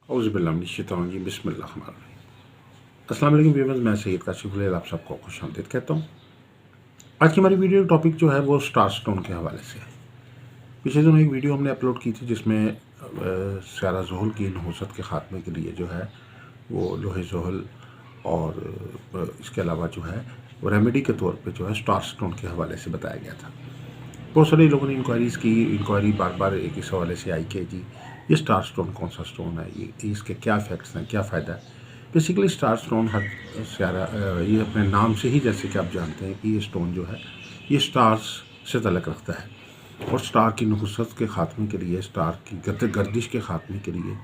औज़ुबिल्लाहि बिस्मिल्लाहिर्रहमानिर्रहीम। अस्सलाम वालेकुम व्यूअर्स, मैं सैयद काशिफ उलैल आप सबको खुशामदीद कहता हूँ। आज की हमारी वीडियो टॉपिक जो है वो स्टार स्टोन के हवाले से है। पिछले दिनों एक वीडियो हमने अपलोड की थी जिसमें सारा ज़ोहल की नहुसत के ख़ात्मे के लिए जो है वो लोहे ज़ोहल और इसके अलावा जो है वो रेमेडी के तौर पे जो है स्टार स्टोन के हवाले से बताया गया था। बहुत सारे लोगों ने इंक्वायरीज़ की। इंक्वायरी बार बार एक इस हवाले से आई कि जी ये स्टार स्टोन कौन सा स्टोन है, ये इसके क्या इफ़ेक्ट्स हैं, क्या फ़ायदा है। बेसिकली स्टार स्टोन हर सारा ये अपने नाम से ही जैसे कि आप जानते हैं कि ये स्टोन जो है ये स्टार्स से तल्लुक़ रखता है और स्टार की नहुसत के ख़ात्मे के लिए, स्टार की गर्दिश के ख़ात्मे के लिए,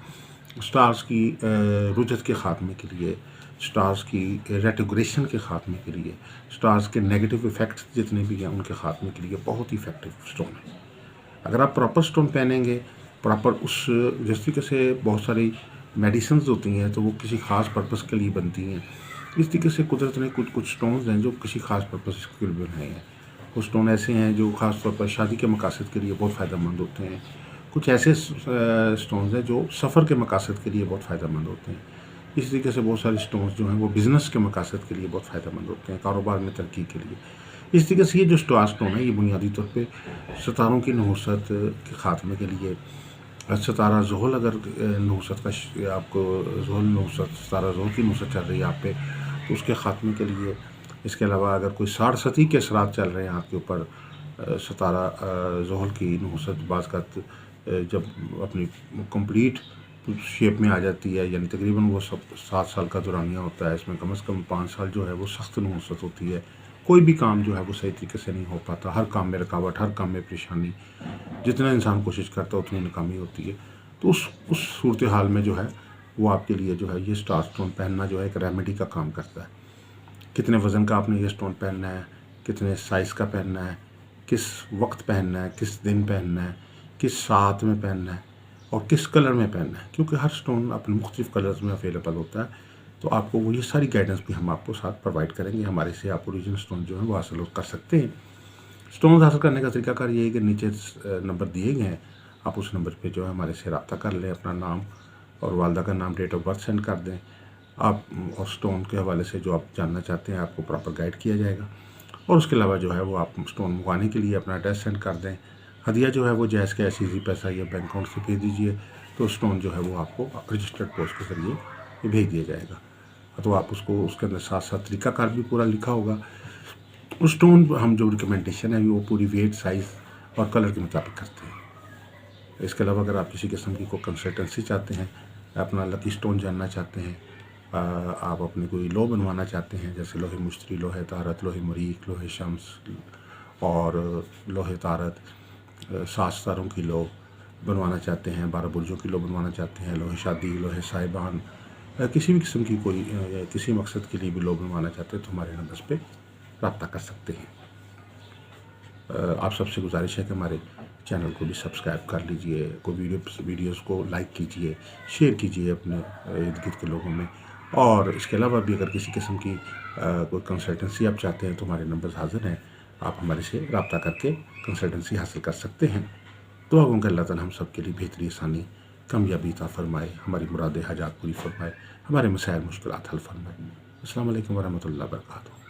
स्टार्स की रुजत के ख़ात्मे के लिए, स्टार्स की रेट्रोग्रेशन के ख़ात्मे के लिए, स्टार्स के नेगेटिव इफ़ेक्ट्स जितने भी हैं उनके ख़ात्मे के लिए बहुत ही इफ़ेक्टिव स्टोन है। अगर आप प्रॉपर स्टोन पहनेंगे, प्रॉपर उस जिस तरीके से बहुत सारी मेडिसिन्स होती हैं तो वो किसी ख़ास पर्पस के लिए बनती हैं, इस तरीके से कुदरत ने कुछ स्टोन्स हैं जो किसी ख़ास पर्पस के लिए बनाए हैं। वो स्टोन ऐसे हैं जो ख़ास तौर पर शादी के मकासद के लिए बहुत फ़ायदेमंद होते हैं। कुछ ऐसे स्टोन्स हैं जो सफ़र के मकासद के लिए बहुत फ़ायदेमंद होते हैं। इस तरीके से बहुत सारे स्टोन्स जो हैं वो बिज़नेस के मकासद के लिए बहुत फ़ायदेमंद होते हैं, कारोबार में तरक्की के लिए। इस तरीके से ये जो स्टार स्टोन है ये बुनियादी तौर पे सितारों की नहुसत के ख़ात्मे के लिए, सितारा ज़ोहल अगर नहुसत का आपको ज़ोहल नहुसत सितारा ज़ोहल की नहुसत चल रही है आप पे तो उसके ख़ात्मे के लिए। इसके अलावा अगर कोई साड़सती के असरात चल रहे हैं आपके ऊपर, सितारा ज़ोहल की नहुसत बाज़ का जब अपनी कंप्लीट शेप में आ जाती है, यानी तकरीबन वो 7 साल का दौरानिया होता है, इसमें कम से कम 5 साल जो है वो सख्त नहुसत होती है। कोई भी काम जो है वो सही तरीके से नहीं हो पाता, हर काम में रुकावट, हर काम में परेशानी, जितना इंसान कोशिश करता है उतनी नाकामी होती है। तो उस सूरत हाल में जो है वो आपके लिए जो है ये स्टार स्टोन पहनना जो है एक रेमेडी का काम करता है। कितने वज़न का आपने ये स्टोन पहनना है, कितने साइज़ का पहनना है, किस वक्त पहनना है, किस दिन पहनना है, किस साथ में पहनना है और किस कलर में पहनना है, क्योंकि हर स्टोन अपने मुख्तलिफ़ कलर्स में अवेलेबल होता है। तो आपको वो ये सारी गाइडेंस भी हम आपको साथ प्रोवाइड करेंगे। हमारे से आप ओरिजिनल स्टोन जो है वो हासिल कर सकते हैं। स्टोन हासिल करने का तरीकाकार ये है कि नीचे नंबर दिए गए हैं, आप उस नंबर पे जो है हमारे से रब्ता कर लें, अपना नाम और वालदा का नाम, डेट ऑफ बर्थ सेंड कर दें आप, और स्टोन के हवाले से जो आप जानना चाहते हैं आपको प्रॉपर गाइड किया जाएगा। और उसके अलावा जो है वो आप स्टोन मंगवाने के लिए अपना एड्रेस सेंड कर दें। हदिया जो है वो जैज़ कैश, ईज़ी पैसा या बैंक अकाउंट से भेज दीजिए, तो स्टोन जो है वो आपको रजिस्टर्ड पोस्ट के ज़रिए भेज दिया जाएगा। तो आप उसको उसके अंदर साथ साथ तरीकाकार भी पूरा लिखा होगा। उस स्टोन हम जो रिकमेंडेशन है वो पूरी वेट, साइज़ और कलर के मुताबिक करते हैं। इसके अलावा अगर आप किसी किस्म की कोई कंसल्टेंसी चाहते हैं, अपना लकी स्टोन जानना चाहते हैं, आप अपनी कोई लो बनवाना चाहते हैं, जैसे लोहे मुश्तरी, लोहे तारत, लोहे मरीक, लोहे शम्स और लोहे तारत, 7 सितारों की लो बनवाना चाहते हैं, 12 बुर्जों की लो बनवाना चाहते हैं, लोहे शादी, लोहे साहिबान, किसी भी किस्म की कोई किसी मकसद के लिए भी लो बनवाना चाहते हैं तो हमारे नंबर्स पे रब्ता कर सकते हैं। आप सबसे गुजारिश है कि हमारे चैनल को भी सब्सक्राइब कर लीजिए, कोई वीडियोस को लाइक कीजिए, शेयर कीजिए अपने इर्द गिर्द के लोगों में। और इसके अलावा भी अगर किसी किस्म की कोई कंसल्टेंसी आप चाहते हैं तो हमारे नंबर्स हाजिर हैं, आप हमारे से रब्ता करके कंसल्टेंसी हासिल कर सकते हैं। दुआ गो कि अल्लाह ताला हम सब के लिए बेहतरी, आसानी, कामयाबी अता फ़रमाए, हमारी मुरादें हाजात पूरी फ़रमाए, हमारे मसाइल मुश्किलात हल फ़रमाए। अस्सलामु अलैकुम वरहमतुल्लाहि वबरकातुहू।